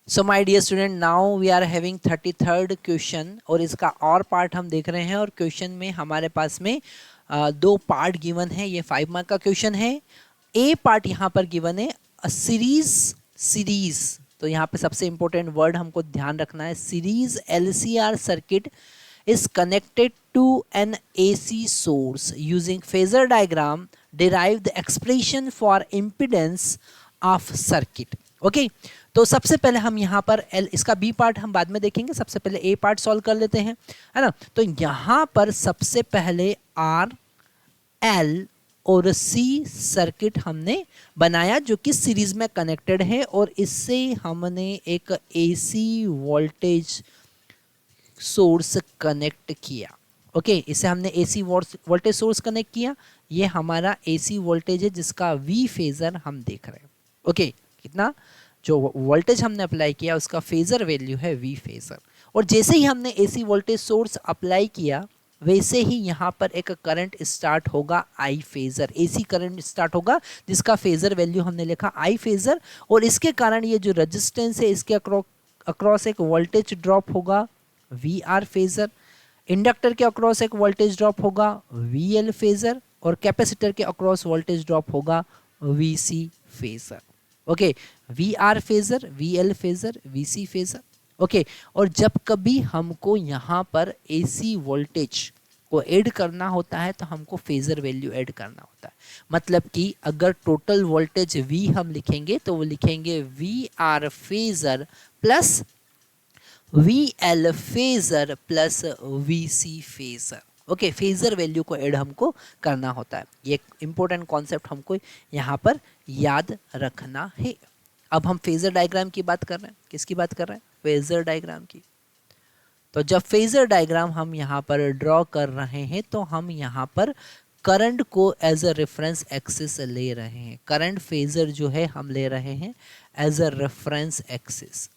So my dear student, now we are having 33rd question और इसका और part हम देख रहे हैं। और क्वेश्चन में हमारे पास में दो पार्ट गिवन है। ये 5 मार्क का क्वेश्चन है। ए पार्ट यहाँ पर गिवन है सीरीज। तो यहाँ पे सबसे इंपॉर्टेंट वर्ड हमको ध्यान रखना है, series LCR circuit is connected to an AC source using phasor diagram derive the expression for impedance of circuit। Okay तो सबसे पहले हम यहाँ पर इसका बी पार्ट हम बाद में देखेंगे, सबसे पहले ए पार्ट सॉल्व कर लेते हैं, है ना। तो यहाँ पर सबसे पहले आर एल और सी सर्किट हमने बनाया जो कि सीरीज में कनेक्टेड है और इससे हमने एक एसी वोल्टेज सोर्स कनेक्ट किया। ओके इसे हमने एसी वोल्टेज सोर्स कनेक्ट किया। ये हमारा एसी वोल्टेज है जिसका वी फेजर हम देख रहे हैं। ओके कितना जो वोल्टेज हमने अप्लाई किया उसका फेजर वैल्यू है वी फेजर। और जैसे ही हमने एसी वोल्टेज सोर्स अप्लाई किया वैसे ही यहाँ पर एक करंट स्टार्ट होगा आई फेजर, एसी करंट स्टार्ट होगा जिसका फेजर वैल्यू हमने लिखा आई फेजर। और इसके कारण ये जो रेजिस्टेंस है इसके अक्रॉस एक वोल्टेज ड्रॉप होगा वी आर फेजर, इंडक्टर के अक्रॉस एक वोल्टेज ड्रॉप होगा वी एल फेजर और कैपेसिटर के अक्रॉस वोल्टेज ड्रॉप होगा V C phasor. Okay V R phasor, V L phasor, V C phasor. Okay और जब कभी हमको यहाँ पर एसी वोल्टेज को ऐड करना होता है तो हमको फेजर वैल्यू ऐड करना होता है। मतलब कि अगर टोटल वोल्टेज वी हम लिखेंगे तो वो लिखेंगे V R phasor plus V L phasor plus V C phasor. Okay phasor value को ऐड हमको करना होता है। ये एक इंपॉर्टेंट कॉन्सेप्ट हमको यहाँ पर याद रखना है। अब हम फेजर डायग्राम की बात कर रहे हैं। किसकी बात कर रहे हैं? फेजर डायग्राम की। तो जब फेजर डायग्राम हम यहाँ पर ड्रॉ कर रहे हैं तो हम यहाँ पर करंट को एज अ रेफरेंस एक्सिस ले रहे हैं। करंट फेजर जो है हम ले रहे हैं as a reference axis,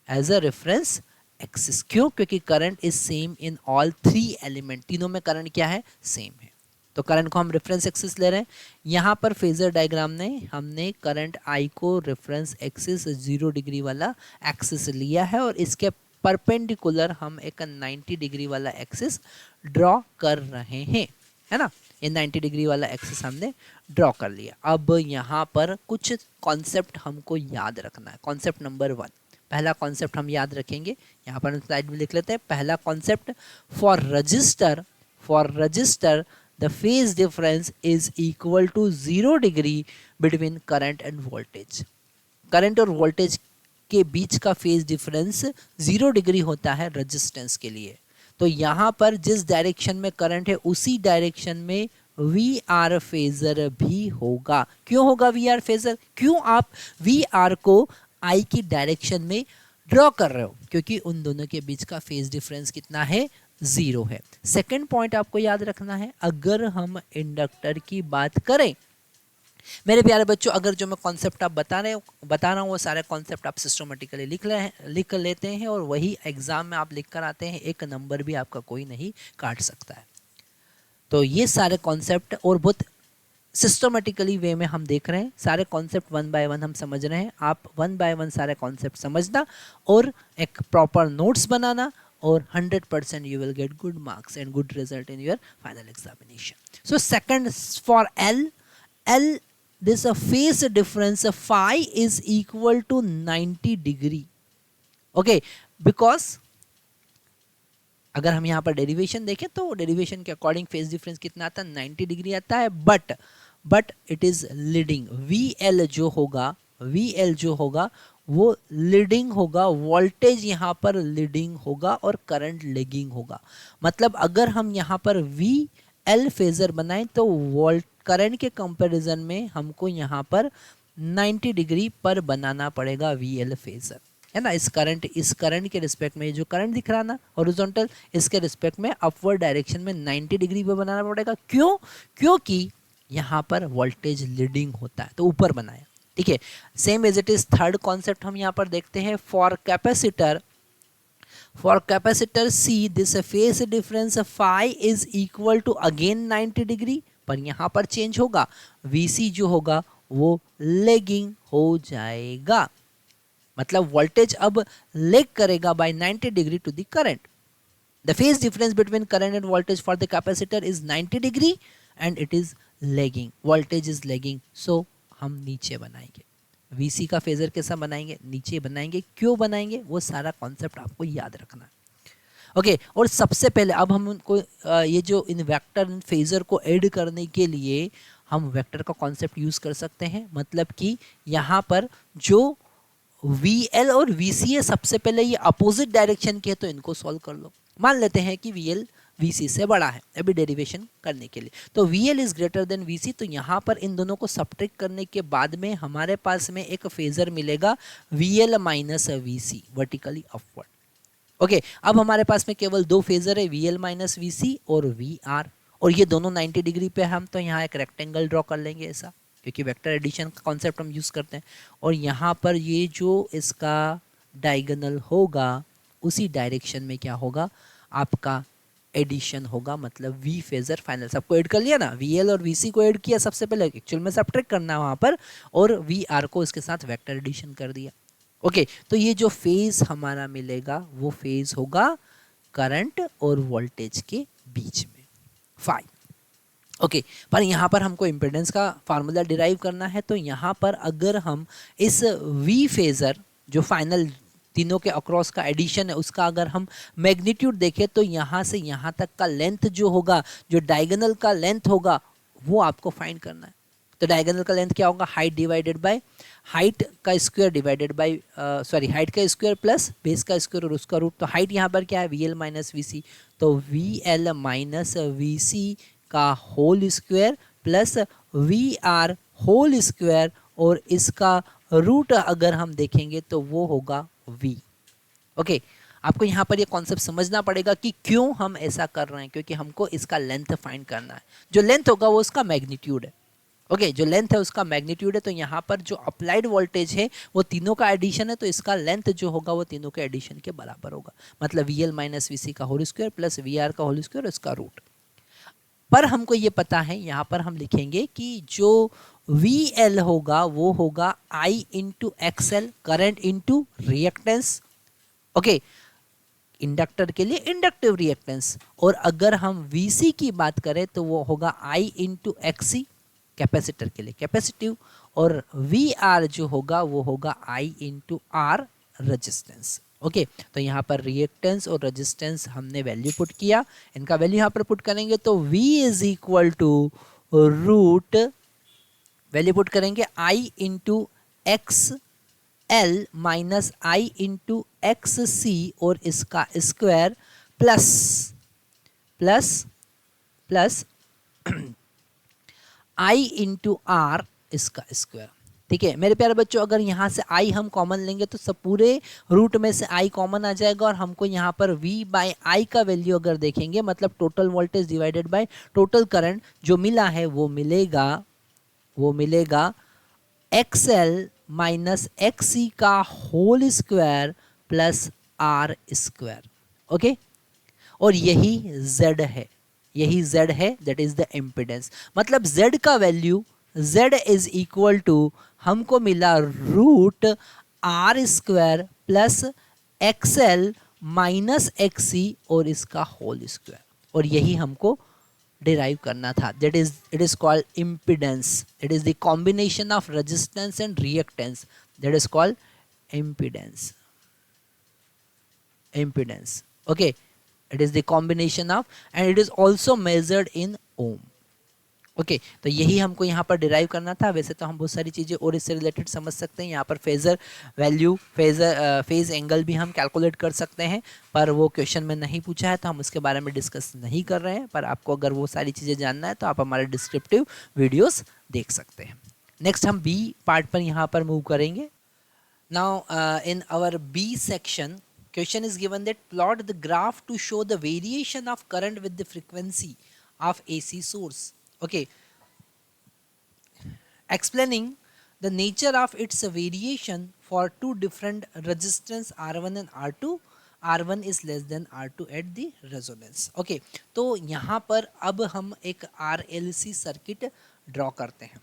as a reference axis. क्यों? क्योंकि current is same in all three element, तीनों में करंट क्या है? सेम है। तो करंट को हम रेफरेंस एक्सिस ले रहे हैं। यहाँ पर फेजर डायग्राम में हमने करंट आई को रेफरेंस एक्सिस 0 डिग्री वाला एक्सिस लिया है और इसके परपेंडिकुलर हम एक 90 डिग्री वाला एक्सिस ड्रॉ कर रहे हैं, है ना। ये 90 डिग्री वाला एक्सिस हमने ड्रॉ कर लिया। अब यहाँ पर कुछ कॉन्सेप्ट हमको याद रखना है। कॉन्सेप्ट नंबर 1, पहला कॉन्सेप्ट हम याद रखेंगे, यहाँ पर स्लाइड में लिख लेते हैं। पहला concept, for resistor the phase difference is equal to 0 degree between current and voltage. Current और वोल्टेज के बीच का फेज डिफरेंस 0 डिग्री होता है रेजिस्टेंस के लिए। तो यहाँ पर जिस डायरेक्शन में करंट है उसी डायरेक्शन में वी आर फेजर भी होगा। क्यों होगा वी आर फेजर? क्यों आप वी आर को आई की डायरेक्शन में ड्रॉ कर रहे हो? क्योंकि उन दोनों के बीच का फेज डिफरेंस कितना है? 0 है। सेकंड पॉइंट आपको याद रखना है, अगर हम इंडक्टर की बात करें, मेरे प्यारे बच्चों, अगर जो मैं कॉन्सेप्ट आप बता रहा हूँ वो सारे कॉन्सेप्ट आप सिस्टमेटिकली लिख लेते हैं और वही एग्जाम में आप लिख कर आते हैं, एक नंबर भी आपका कोई नहीं काट सकता है। तो ये सारे कॉन्सेप्ट और बहुत सिस्टमेटिकली वे में हम देख रहे हैं, सारे कॉन्सेप्ट 1 बाय 1 हम समझ रहे हैं। आप 1 बाय 1 सारे कॉन्सेप्ट समझना और एक प्रॉपर नोट्स बनाना और 100% you will get good marks and good result in your final examination. So second, for L this a phase difference phi is equal to 90 degree. Okay, because अगर हम यहाँ पर derivation देखें तो डेरिवेशन के according phase difference कितना आता है? 90 डिग्री आता है। But it is leading. VL जो होगा वो लीडिंग होगा, वोल्टेज यहाँ पर लीडिंग होगा और करंट लेगिंग होगा। मतलब अगर हम यहाँ पर VL फेजर बनाएं तो करंट के कंपैरिजन में हमको यहाँ पर 90 डिग्री पर बनाना पड़ेगा VL फेजर, है ना। इस करंट के रिस्पेक्ट में जो करंट दिख रहा ना हॉरिजॉन्टल, इसके रिस्पेक्ट में अपवर्ड डायरेक्शन में 90 डिग्री पर बनाना पड़ेगा। क्यों? क्योंकि यहाँ पर वोल्टेज लीडिंग होता है तो ऊपर बनाया। ठीक है, same as it is third concept हम यहाँ पर देखते हैं। For capacitor C this phase difference phi is equal to again 90 degree, पर यहाँ पर चेंज होगा, VC जो होगा वो लेगिंग हो जाएगा। मतलब वोल्टेज अब लेग करेगा by 90 degree to the current. The phase difference between current and voltage for the capacitor is 90 degree and it is lagging. Voltage is lagging. So हम नीचे बनाएंगे. VC का फेजर कैसा बनाएंगे? नीचे बनाएंगे. क्यों बनाएंगे? वो सारा कॉन्सेप्ट आपको याद रखना है. ओके और सबसे पहले अब हम उनको ये जो इन वेक्टर इन फेजर को ऐड करने के लिए हम वेक्टर का कॉन्सेप्ट यूज कर सकते हैं. मतलब कि यहाँ पर जो VL और VC है सबसे पहले ये अपोजिट डायरेक्शन के है तो इनको सॉल्व कर लो. मान लेते हैं कि VL VC से बड़ा है अभी डेरिवेशन करने के लिए. तो VL is greater than VC. तो यहाँ पर इन दोनों को सब्ट्रैक्ट करने के बाद में हमारे पास में एक फेजर मिलेगा VL minus VC vertically upward. Okay अब हमारे पास में केवल दो फेजर है VL माइनस VC और VR और ये दोनों 90 डिग्री पे. हम तो यहाँ एक रेक्टेंगल ड्रॉ कर लेंगे ऐसा क्योंकि वेक्टर एडिशन का कॉन्सेप्ट हम यूज़ करते हैं. और यहाँ पर ये जो इसका डायगोनल होगा उसी डायरेक्शन में क्या होगा आपका एडिशन होगा. मतलब V फेजर फाइनल सबको ऐड कर लिया ना. VL और VC को ऐड किया सबसे पहले एक्चुअल में सब्ट्रैक्ट करना है वहाँ पर और VR को इसके साथ वेक्टर एडिशन कर दिया. ओके तो ये जो फेज हमारा मिलेगा वो फेज होगा करंट और वोल्टेज के बीच में फाई. ओके पर यहाँ पर हमको इम्पीडेंस का फार्मूला डिराइव करना है. तो यहाँ पर अगर हम इस V फेजर जो फाइनल तीनों के अक्रॉस का एडिशन है उसका अगर हम मैग्नीट्यूड देखें तो यहाँ से यहाँ तक का लेंथ जो होगा जो डायगोनल का लेंथ होगा वो आपको फाइंड करना है. तो डायगोनल का लेंथ क्या होगा? हाइट डिवाइडेड बाय हाइट का स्क्वायर डिवाइडेड बाय हाइट का स्क्वायर प्लस बेस का स्क्वायर और उसका रूट. तो हाइट यहाँ पर क्या है? VL minus VC. तो VL माइनस VC का whole square plus VR whole square और इसका रूट अगर हम देखेंगे तो वो होगा V. ओके आपको यहाँ पर ये कॉन्सेप्ट समझना पड़ेगा कि क्यों हम ऐसा कर रहे हैं. क्योंकि हमको इसका लेंथ फाइंड करना है. जो लेंथ होगा वो उसका मैग्नीट्यूड है. ओके जो लेंथ है उसका मैग्नीट्यूड है. तो यहाँ पर जो अप्लाइड वोल्टेज है वो तीनों का एडिशन है. तो इसका लेंथ जो होगा वो तीनों के एडिशन के बराबर होगा. मतलब VL माइनस VC का होल स्क्वायर प्लस VR का होल स्क्वायर इसका रूट. पर हमको ये पता है यहाँ पर हम लिखेंगे कि जो VL होगा वो होगा I into XL current into reactance. Okay inductor के लिए इंडक्टिव रिएक्टेंस. और अगर हम VC की बात करें तो वो होगा I इंटू XC कैपेसिटर के लिए कैपेसिटिव. और VR जो होगा वो होगा I into R resistance. Okay तो यहाँ पर रिएक्टेंस और रेजिस्टेंस हमने वैल्यू पुट किया. इनका वैल्यू यहाँ पर पुट करेंगे तो V is equal to root value put करेंगे I into XL minus I into XC और इसका square plus plus plus I into R इसका स्क्वायर. ठीक है मेरे प्यारे बच्चों अगर यहाँ से I हम कॉमन लेंगे तो सब पूरे रूट में से I कॉमन आ जाएगा और हमको यहाँ पर V बाय I का वैल्यू अगर देखेंगे मतलब total voltage divided by total current जो मिला है वो मिलेगा XL माइनस XC का whole square plus R square. Okay और यही Z है दैट इज द इम्पीडेंस. मतलब Z का value Z is equal to हमको मिला root R square plus XL minus XC और इसका होल स्क्वायर. और यही हमको डिराइव करना था. That is it is called impedance. It is the combination of resistance and reactance. That is called impedance. Okay it is the combination of and it is also measured in ohm. Okay तो यही हमको यहाँ पर derive करना था. वैसे तो हम बहुत सारी चीज़ें और इससे रिलेटेड समझ सकते हैं. यहाँ पर फेजर वैल्यू फेज एंगल भी हम कैलकुलेट कर सकते हैं पर वो क्वेश्चन में नहीं पूछा है तो हम उसके बारे में डिस्कस नहीं कर रहे हैं. पर आपको अगर वो सारी चीज़ें जानना है तो आप हमारे डिस्क्रिप्टिव वीडियोस देख सकते हैं. नेक्स्ट हम B पार्ट पर यहाँ पर मूव करेंगे. Now in our B section question is given that plot the graph to show the variation of current with the frequency of AC source. Okay, explaining the nature of its variation for two different resistance R1 and R2. R1 is less than R2 at the resonance. Okay, तो यहाँ पर अब हम एक RLC circuit draw करते हैं.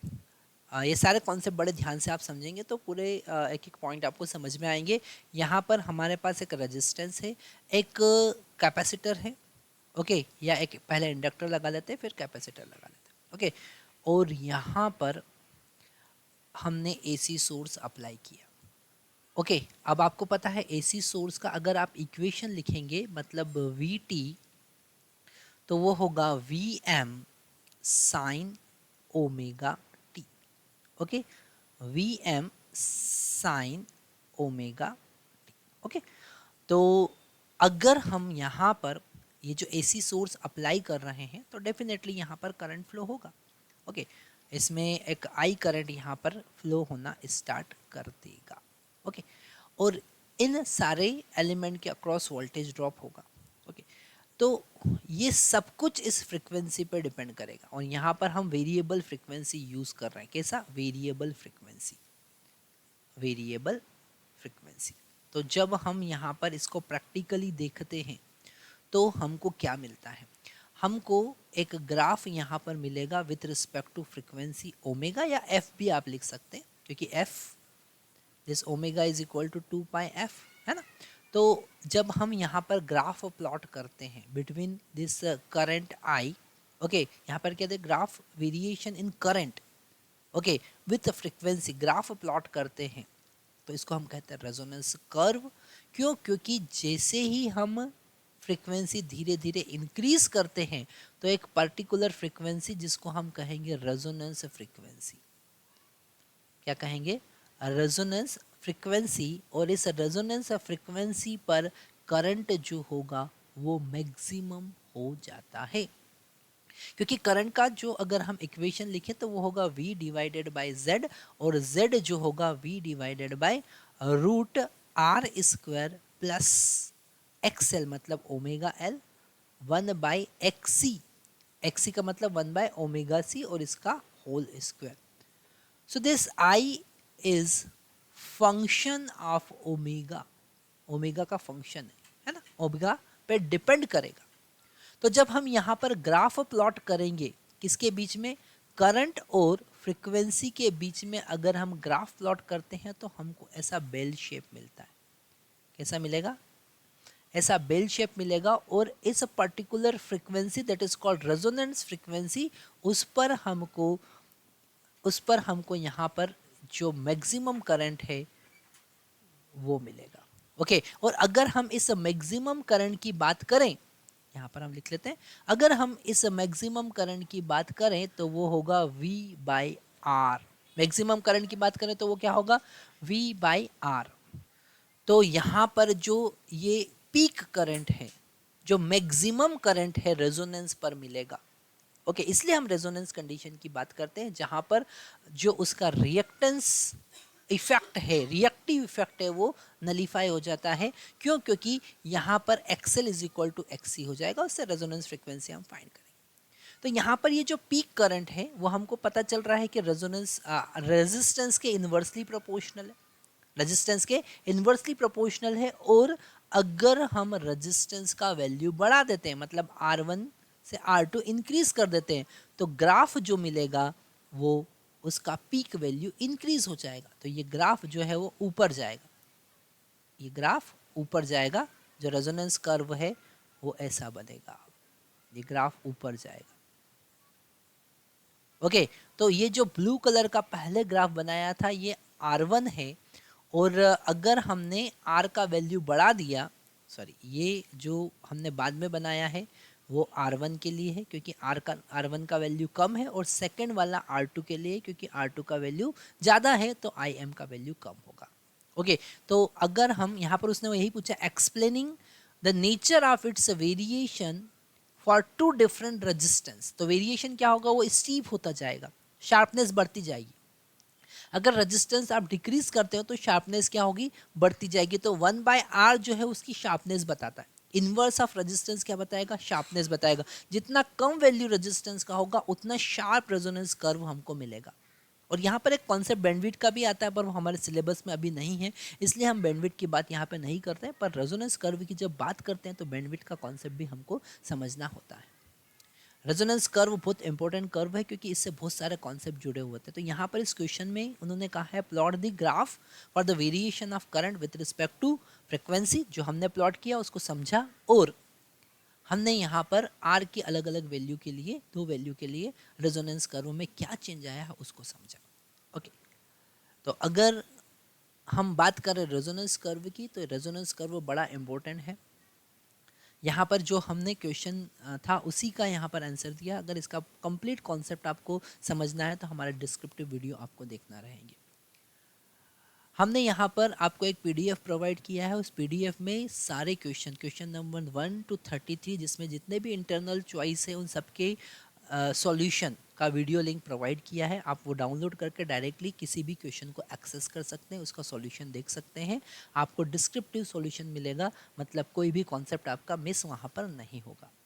ये सारे कॉन्सेप्ट बड़े ध्यान से आप समझेंगे तो पूरे एक एक पॉइंट आपको समझ में आएंगे। यहाँ पर हमारे पास एक रेजिस्टेंस है, एक कैपेसिटर है, ओके, या एक पहले इंडक्टर लगा लेते हैं फिर कैपेसिटर लगा लेते हैं, ओके। और यहाँ पर हमने एसी सोर्स अप्लाई किया, ओके। अब आपको पता है एसी सोर्स का अगर आप इक्वेशन लिखेंगे मतलब वी टी, तो वो होगा V M sine omega T, okay, V M sine omega T, okay. तो अगर हम यहाँ पर ये जो एसी सोर्स अप्लाई कर रहे हैं तो डेफिनेटली यहाँ पर करंट फ्लो होगा, ओके। इसमें एक आई करंट यहाँ पर फ्लो होना स्टार्ट कर देगा, ओके। और इन सारे एलिमेंट के अक्रॉस वोल्टेज ड्रॉप होगा, ओके। तो ये सब कुछ इस फ्रिक्वेंसी पर डिपेंड करेगा और यहाँ पर हम वेरिएबल फ्रिक्वेंसी यूज कर रहे हैं। कैसा? Variable frequency, variable frequency. तो जब हम यहाँ पर इसको प्रैक्टिकली देखते हैं तो हमको क्या मिलता है? हमको एक ग्राफ यहाँ पर मिलेगा with respect to frequency omega, या एफ भी आप लिख सकते हैं क्योंकि F this omega is equal to 2 pi F, है ना। तो जब हम यहाँ पर ग्राफ प्लॉट करते हैं between this current I, okay, यहाँ पर कहते हैं graph variation in current, okay, with frequency graph plot करते हैं तो इसको हम कहते हैं रेजोनेंस कर्व। क्यों? क्योंकि जैसे ही हम फ्रिक्वेंसी धीरे धीरे इंक्रीज करते हैं तो एक पर्टिकुलर फ्रिक्वेंसी जिसको हम कहेंगे रेजोनेंस फ्रिक्वेंसी, क्या कहेंगे? Resonance frequency. और इस रेजोनेंस फ्रिक्वेंसी पर करंट जो होगा वो मैक्सिमम हो जाता है, क्योंकि करंट का जो अगर हम इक्वेशन लिखें तो वो होगा v डिवाइडेड बाय z, और z जो होगा v divided by root R square plus XL मतलब omega L 1 by XC, XC का मतलब 1 बाय ओमेगा सी और इसका whole square. So this I is function of omega, omega का फंक्शन है ना, ओमेगा पे डिपेंड करेगा। तो जब हम यहाँ पर ग्राफ प्लॉट करेंगे किसके बीच में? करंट और फ्रीक्वेंसी के बीच में अगर हम ग्राफ प्लॉट करते हैं तो हमको ऐसा बेल शेप मिलता है। कैसा मिलेगा? ऐसा बेल शेप मिलेगा। और इस particular frequency that is called resonance frequency, उस पर हमको यहाँ पर जो मैक्सिमम करंट है वो मिलेगा, ओके। और अगर हम इस मैक्सिमम करंट की बात करें, यहाँ पर हम लिख लेते हैं, अगर हम इस मैक्सिमम करंट की बात करें तो वो होगा V by R. Maximum current की बात करें तो वो क्या होगा? V by R. तो यहाँ पर जो ये पीक करंट है, जो मैक्सिमम करंट है रेजोनेंस पर मिलेगा, ओके। इसलिए हम रेजोनेंस कंडीशन की बात करते हैं जहाँ पर जो उसका रिएक्टेंस इफेक्ट है, रिएक्टिव इफेक्ट है, वो नलीफाई हो जाता है। क्यों? क्योंकि यहाँ पर XL is equal to XC हो जाएगा, उससे रेजोनेंस फ्रीक्वेंसी हम फाइंड करेंगे। तो यहाँ पर ये जो पीक करंट है वो हमको पता चल रहा है कि रेजोनेंस रेजिस्टेंस के इन्वर्सली प्रोपोर्शनल है, रेजिस्टेंस के इन्वर्सली प्रोपोर्शनल है। और अगर हम रेजिस्टेंस का वैल्यू बढ़ा देते हैं, मतलब R1 से R2 इंक्रीज कर देते हैं, तो ग्राफ जो मिलेगा वो उसका पीक वैल्यू इंक्रीज हो जाएगा। तो ये ग्राफ जो है वो ऊपर जाएगा, ये ग्राफ ऊपर जाएगा। जो रेजोनेंस कर्व है वो ऐसा बनेगा, ये ग्राफ ऊपर जाएगा, ओके। तो ये जो ब्लू कलर का पहले ग्राफ बनाया था ये R1 है, और अगर हमने R का वैल्यू बढ़ा दिया, सॉरी, ये जो हमने बाद में बनाया है वो R1 के लिए है क्योंकि R1 का वैल्यू कम है, और सेकंड वाला R2 के लिए क्योंकि R2 का वैल्यू ज़्यादा है तो IM का वैल्यू कम होगा, ओके। तो अगर हम यहाँ पर, उसने यही पूछा explaining the nature of its variation for two different resistance. तो वेरिएशन क्या होगा? वो स्टीप होता जाएगा, शार्पनेस बढ़ती जाएगी। अगर रेजिस्टेंस आप डिक्रीज करते हो तो शार्पनेस क्या होगी? बढ़ती जाएगी। तो 1 बाय आर जो है उसकी शार्पनेस बताता है, इनवर्स ऑफ रेजिस्टेंस क्या बताएगा? शार्पनेस बताएगा। जितना कम वैल्यू रेजिस्टेंस का होगा उतना शार्प रेजोनेंस कर्व हमको मिलेगा। और यहाँ पर एक कॉन्सेप्ट बैंडविड्थ का भी आता है, पर वो हमारे सिलेबस में अभी नहीं है, इसलिए हम बैंडविड्थ की बात यहाँ पे नहीं करते हैं। पर रेजोनेंस कर्व की जब बात करते हैं तो बैंडविड्थ का कॉन्सेप्ट भी हमको समझना होता है। रेजोनेंस कर्व बहुत इंपॉर्टेंट कर्व है क्योंकि इससे बहुत सारे कॉन्सेप्ट जुड़े हुए थे। तो यहाँ पर इस क्वेश्चन में उन्होंने कहा है plot the graph for the variation of current with respect to frequency. जो हमने प्लॉट किया उसको समझा और हमने यहाँ पर आर की अलग अलग वैल्यू के लिए, दो वैल्यू के लिए रेजोनेंस कर्व में क्या चेंज आया है उसको समझा। ओके, तो अगर हम बात करें रेजोनेंस कर्व की, तो रेजोनेंस कर्व बड़ा इंपॉर्टेंट है। यहाँ पर जो हमने क्वेश्चन था उसी का यहाँ पर आंसर दिया। अगर इसका कंप्लीट कॉन्सेप्ट आपको समझना है तो हमारा डिस्क्रिप्टिव वीडियो आपको देखना रहेंगे। हमने यहाँ पर आपको एक पीडीएफ प्रोवाइड किया है। उस पीडीएफ में सारे क्वेश्चन नंबर 1 to 33 जिसमें जितने भी इंटरनल चॉइस है उन सबके सॉल्यूशन का वीडियो लिंक प्रोवाइड किया है। आप वो डाउनलोड करके डायरेक्टली किसी भी क्वेश्चन को एक्सेस कर सकते हैं, उसका सॉल्यूशन देख सकते हैं। आपको डिस्क्रिप्टिव सॉल्यूशन मिलेगा, मतलब कोई भी कॉन्सेप्ट आपका मिस वहाँ पर नहीं होगा।